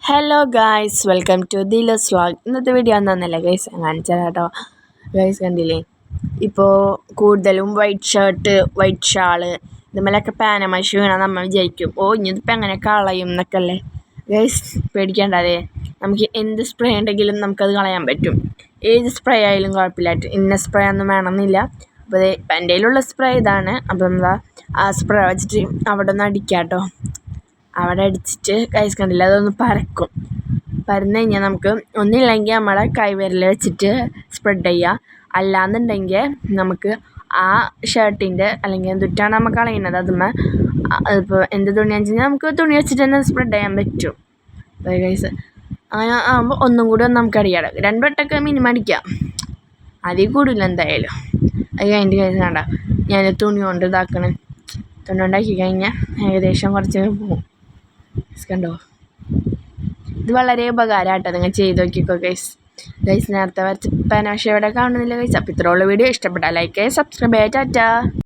Hello guys, welcome to ദിലസ് vlog. ഇന്നത്തെ video എന്താണെന്നല്ല ഗൈസ് കാണിച്ചാൽ കേട്ടോ. ഗൈസ് കണ്ടില്ലേ, ഇപ്പോൾ കൂടുതലും വൈറ്റ് ഷർട്ട്, വൈറ്റ് ഷാള് ഇതുമേലൊക്കെ പാനമഷി വീണാൽ നമ്മൾ വിചാരിക്കും, ഇനിയിപ്പോൾ എങ്ങനെ കളയും എന്നൊക്കെ അല്ലേ. ഗൈസ് പേടിക്കേണ്ടതേ, നമുക്ക് എന്ത് സ്പ്രേ ഉണ്ടെങ്കിലും നമുക്കത് കളയാൻ പറ്റും. ഏത് സ്പ്രേ ആയാലും കുഴപ്പമില്ല, ഇന്ന സ്പ്രേ ഒന്നും വേണമെന്നില്ല. അപ്പോൾ എൻ്റെ കയ്യിലുള്ള സ്പ്രേ ഇതാണ്. അപ്പോൾ എന്താ ആ സ്പ്രേ വെച്ചിട്ട് അവിടെ ഒന്ന് അടിക്കാം കേട്ടോ. അവിടെ അടിച്ചിട്ട് ഗൈസ് കണ്ടില്ല, അതൊന്ന് പരന്ന് കഴിഞ്ഞാൽ നമുക്ക് ഒന്നില്ലെങ്കിൽ നമ്മളെ കൈവിരൽ വെച്ചിട്ട് സ്പ്രെഡ് ചെയ്യുക. അല്ലാന്നുണ്ടെങ്കിൽ നമുക്ക് ആ ഷർട്ടിൻ്റെ അല്ലെങ്കിൽ എന്തിട്ടാണ് നമ്മൾ കളയുന്നത് അതുമ്മേ ഇപ്പോൾ എന്ത് തുണിയാണെന്ന് വെച്ച് കഴിഞ്ഞാൽ നമുക്ക് തുണി വെച്ചിട്ട് തന്നെ സ്പ്രെഡ് ചെയ്യാൻ പറ്റും. ഗൈസ് അങ്ങനെ ആകുമ്പോൾ ഒന്നും കൂടി നമുക്ക് അടിക്കാം. 2 വട്ടമൊക്കെ മിനിമം അടിക്കാം, അതിൽ കൂടില്ല എന്തായാലും. അത് കഴിഞ്ഞിട്ട് ഗൈസ് വേണ്ട, ഞാൻ തുണി കൊണ്ട് തുണി കൊണ്ടാക്കി കഴിഞ്ഞാൽ ഏകദേശം കുറച്ച് പോകും. കണ്ടോ, ഇത് വളരെ ഉപകാരമായിട്ടോ, നിങ്ങൾ ചെയ്ത് നോക്കിക്കോ ഗൈസ്. നേരത്തെ വരച്ച പാനമഷി ഇവിടെ കാണുന്നില്ല ഗൈസ്. അപ്പോൾ ഇത്രയുള്ള വീഡിയോ ഇഷ്ടപ്പെട്ടാൽ ലൈക്ക് ചെയ്യുക, സബ്സ്ക്രൈബ് ചെയ്യുക. ടാറ്റാ.